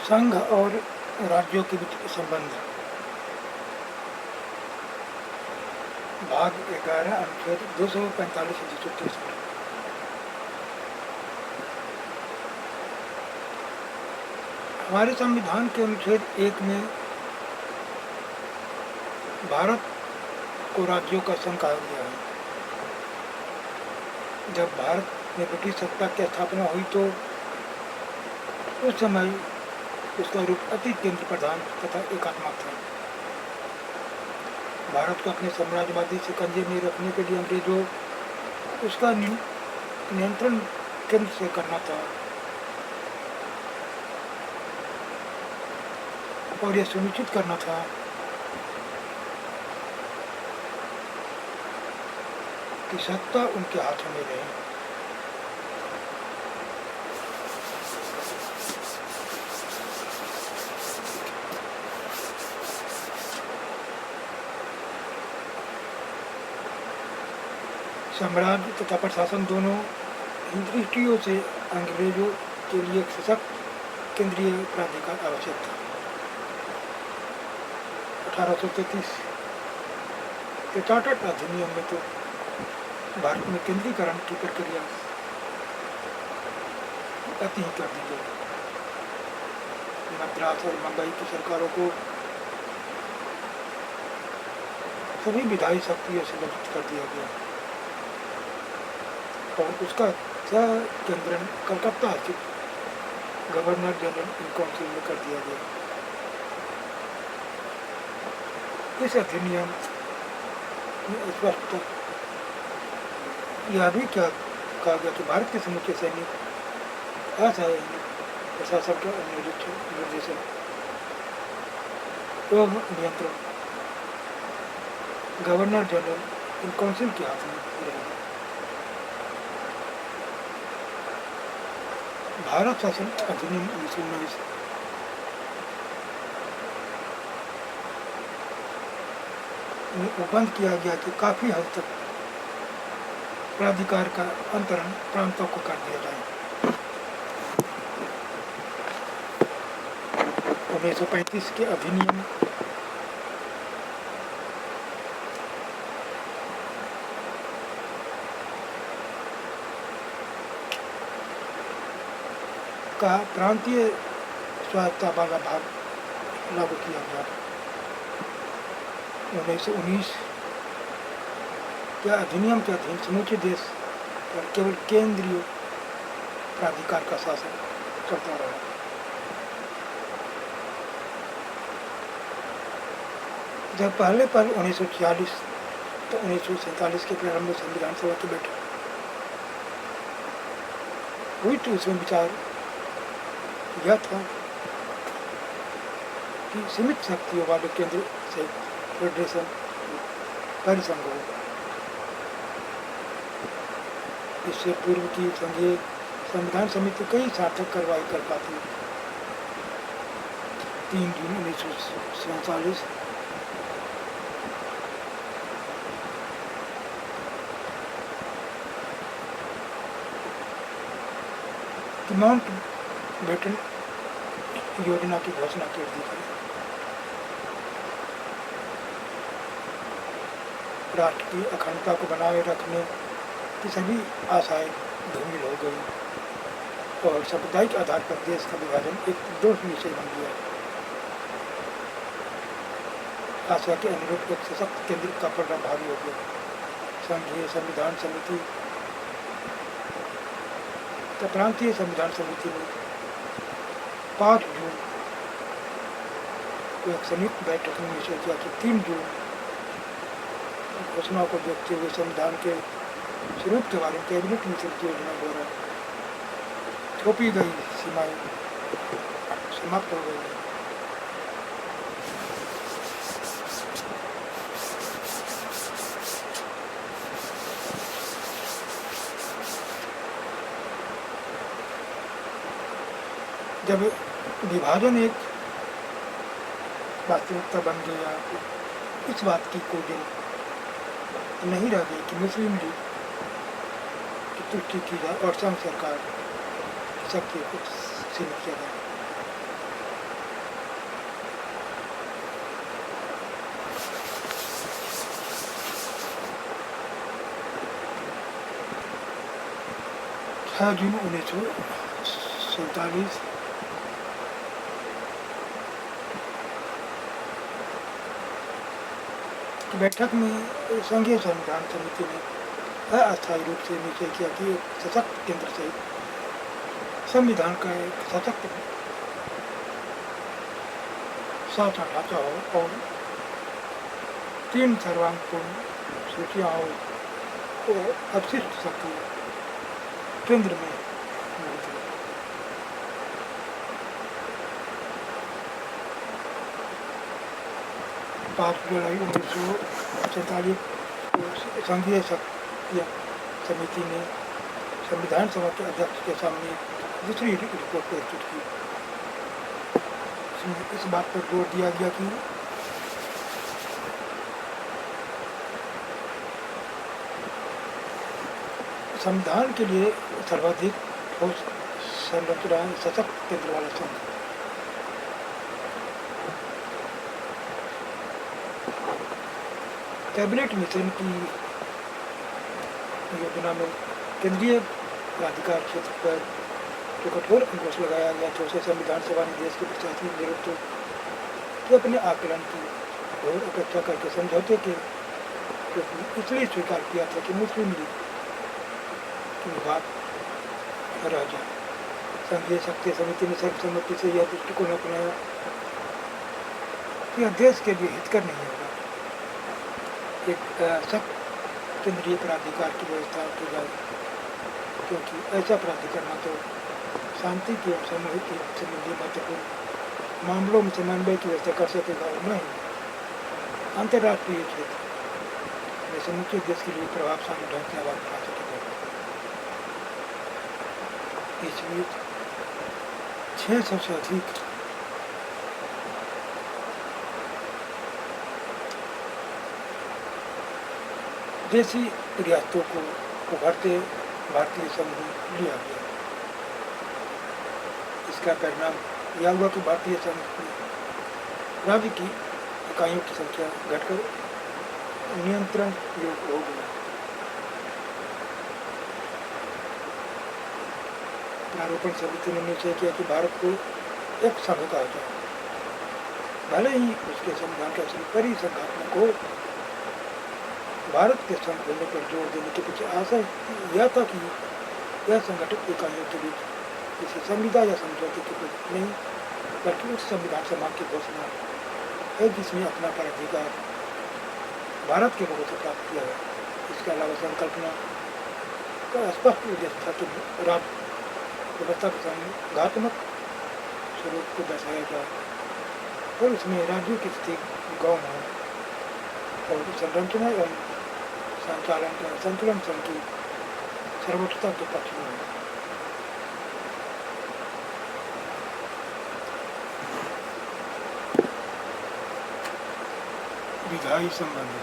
संघ और राज्यों के बीच संबंध। भाग 11 अनुच्छेद 245 से 263। हमारे संविधान के अनुच्छेद 1 में भारत को राज्यों का संघ कहा गया है। जब भारत में ब्रिटिश सत्ता की स्थापना हुई तो उस समय उसका रूप अति केंद्र प्रधान तथा एकात्मक था। भारत को अपने साम्राज्यवादी शिकंजे में रखने के लिए अंग्रेजों उसका नियंत्रण केंद्र से करना था और यह सुनिश्चित करना था कि सत्ता उनके हाथों में रहे। साम्राज्य तथा प्रशासन दोनों ही दृष्टियों से अंग्रेजों के लिए एक सशक्त केंद्रीय प्राधिकार आवश्यक था। 1833 के चार्टर्ड अधिनियम में तो भारत में केंद्रीकरण की प्रक्रिया अति ही कर दी गई। मद्रास और बम्बई की सरकारों को सभी विधायी शक्तियों से वंचित कर दिया गया और उसका केंद्रण कलकत्ता स्थित गवर्नर जनरल इन काउंसिल में कर दिया गया। इस अधिनियम में स्पष्ट यह भी क्या कहा गया कि भारत के समूचे सैनिक असैनिक प्रशासन का निर्देशन एवं नियंत्रण गवर्नर जनरल इन काउंसिल के हाथ में रहेगा। भारत शासन अधिनियम 1919 में बंद किया गया कि काफी हद तक प्राधिकार का अंतरण प्रांतों को कर दिया जाए। 1935 के अधिनियम का प्रांतीय स्वायत्तता वाला भाग लागू किया गया। 1919 के अधिनियम के अधीन समूचे देश पर केवल केंद्रीय प्राधिकार का शासन चलता रहा। जब पहले पर 1946 तो 1947 के प्रारंभ में संविधान सभा की बैठक हुई तो उसमें विचार यह था कि सीमित शक्तियों वाले केंद्र से फेडरेशन परिसंघ हो। इससे पूर्व की संघीय संविधान समिति कई सार्थक कार्रवाई कर पाती। 3 जून 1947 माउंट बेटन योजना की घोषणा कर दी गई। राष्ट्र की अखंडता को बनाए रखने की सभी आशाएं धूमिल हो गई और सामुदायिक आधार पर देश का विभाजन एक दोष विषय बन गया। आशा के अनुरूप एक सशक्त केंद्र का प्रोग्राम भारी हो गया। संघीय संविधान समिति प्रांतीय संविधान समिति ने 5 जून को एक संयुक्त बैठक में निश्चय किया कि 3 जून घोषणा को देखते हुए संविधान के स्वरूप के बारे में कैबिनेट मिशन की योजना द्वारा थोपी गई सीमाएं समाप्त हो गई। जब विभाजन एक वास्तविकता बन गया, इस बात की कोई जरूरत नहीं रह गई कि मुस्लिम लीग की तुष्टि की जाए और संघ सरकार शक्ति को सीमित किया जाए। जून 1947 की बैठक में संघीय संविधान समिति ने अस्थायी रूप से निश्चय किया कि एक सशक्त केंद्र से संविधान का एक सशक्त शासन ढांचा हो और 3 सर्वांगपूर्ण सूचियाँ हो तो अपशिष्ट शक्ति केंद्र में मौजूद है। 5 जुलाई 1947 को संघीय शक्तियाँ समिति ने संविधान सभा के अध्यक्ष के सामने दूसरी रिपोर्ट प्रस्तुत की। इस बात पर जोर दिया गया कि संविधान के लिए सर्वाधिक ठोस संरचना सशक्त केंद्र वाला संघ। कैबिनेट मिशन की योजना में केंद्रीय प्राधिकार क्षेत्र पर जो कठोर अंकुश लगाया गया था उसे संविधान सभा ने देश के प्रशासनिक नेतृत्व के अपने आकलन की घोर अपेक्षा करके समझौते के इसलिए स्वीकार किया था कि मुस्लिम लीग की विभाग रह जाए। संघीय शक्ति समिति ने सर्वसम्मति से यह दृष्टिकोण अपनाया कि देश के लिए हितकर नहीं होगा एक सख्त केंद्रीय प्राधिकार की व्यवस्था की जाए, क्योंकि ऐसा प्राधिकार न तो शांति की और सामूहिक संबंधी महत्वपूर्ण मामलों में समन्वय की व्यवस्था कर सकेगा और न ही अंतर्राष्ट्रीय क्षेत्र में समूचे देश के लिए प्रभावशाली ढंग से आवाज उठा सकेगा। इस बीच 600 से अधिक देसी रियासतों को उभरते भारतीय संघ में लिया गया। इसका परिणाम यह हुआ कि भारतीय संघ में राज्य की इकाइयों की संख्या घटकर नियंत्रण योग्य हो गई। आरोपण समिति ने निश्चय किया कि भारत को एक संघ कहा जाए, भले ही उसके संविधान का परिसंघात्मक हो। भारत के संघ होने पर जोर देने के पीछे आशय यह था कि यह संगठित इकाइयों के बीच किसी संविदा या समझौते की प्रक्रिया नहीं, बल्कि उस संविधान समाज की घोषणा है जिसमें अपना पर अधिकार भारत के लोगों से प्राप्त किया है। इसके अलावा संकल्पना का स्पष्ट उद्देश्य था कि राज्य व्यवस्था के संघात्मक स्वरूप को दर्शाया जाए और उसमें राज्यों की स्थिति गौण हो और संरचना एवं संचालन का संतुलन संघ की सर्वोच्चता के पक्ष में है। विधायी संबंध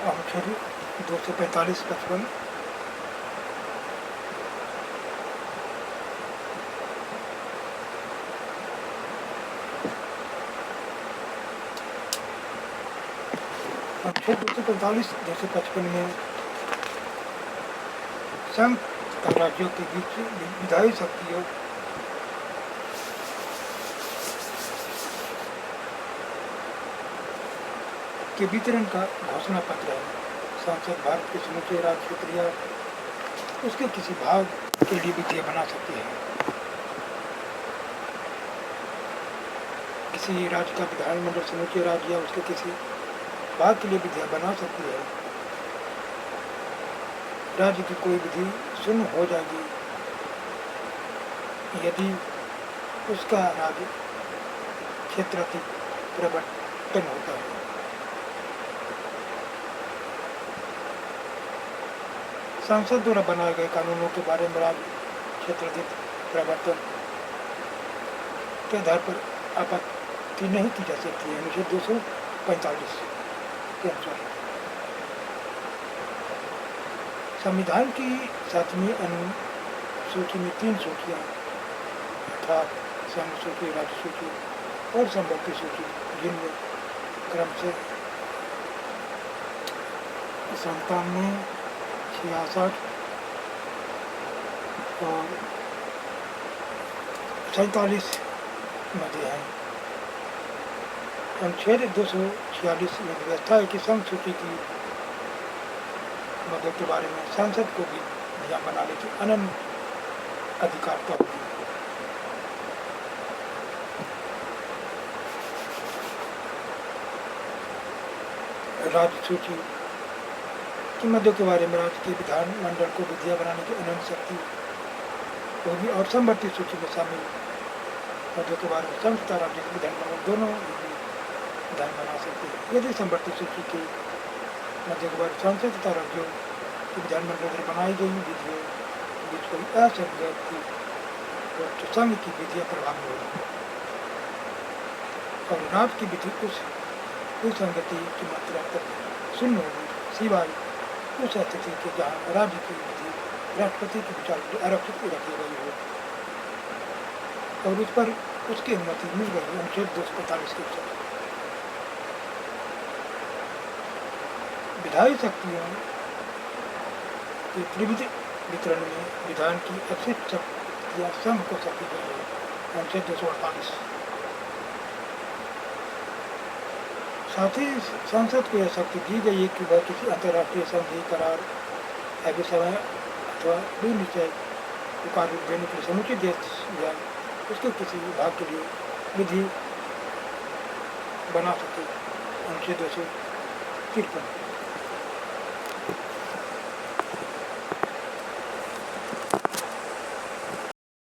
अनुच्छेद 245-55 अनुच्छेद 245-255 में संघ राज्यों के बीच विधायी शक्तियों के वितरण का घोषणा पत्र है। संसद भारत के समूचे राज्य क्षेत्र या उसके किसी भाग के लिए विधेयक बना सकती है। किसी राज्य का विधानमंडल समूचे राज्य या उसके किसी भाग के लिए विधेयक बना सकती है। राज्य की कोई विधि शून्य हो जाएगी यदि उसका राज्य क्षेत्राधिक परिवर्तन होता है। संसद द्वारा बनाए गए कानूनों के बारे में राज्य क्षेत्राधिक परिवर्तन के आधार पर आपत्ति नहीं की जा सकती है। अनुच्छेद 245 के अनुसार संविधान की 7वीं अनुसूची में 3 सूचियाँ अर्थात संघ सूची, राज्य सूची और संबल की सूची, जिनमें क्रम से 97, 66 और 47 मध्य हैं। अनुच्छेद 246 में व्यवस्था है कि संघ सूची की मदों के बारे में संसद को भी नियम बनाने की अनन्य अधिकारता होगी। राज्य सूची की मदों के बारे में राज्य के विधानमंडल को विधियां बनाने की अनन्य शक्ति होगी और समवर्ती सूची में शामिल मदों के बारे में संघ तथा राज्य के विधानमंडल दोनों विधान बना सकते हैं। यदि समवर्ती सूची के मध्य के बारे में संसद तथा राज्यों के विधानमंडल द्वारा बनाई गई विधियों के बीच कोई असंगति तो संघ की विधियां प्रभावी होगी और राज्य की विधि उस संगति की मात्रा तक शून्य होगी, सिवाय उस स्थिति के जहाँ राज्य की विधि राष्ट्रपति के विचार के लिए आरक्षित रखी गई हो और उस पर उसकी अनुमति मिल गई अनुच्छेद 245 के अनुसार। विधायी शक्तियों के त्रिविध वितरण में विधान की अतिरिक्त शक्तियाँ संघ को सौंपी गई है अनुच्छेद 248। साथ ही संसद को यह शक्ति दी गई है कि वह किसी अंतर्राष्ट्रीय संधि, करार, अभिसमय अथवा विनिश्चय को कार्य देने के लिए समुचित देश या उसके किसी विभाग के लिए विधि बना सके अनुच्छेद 253।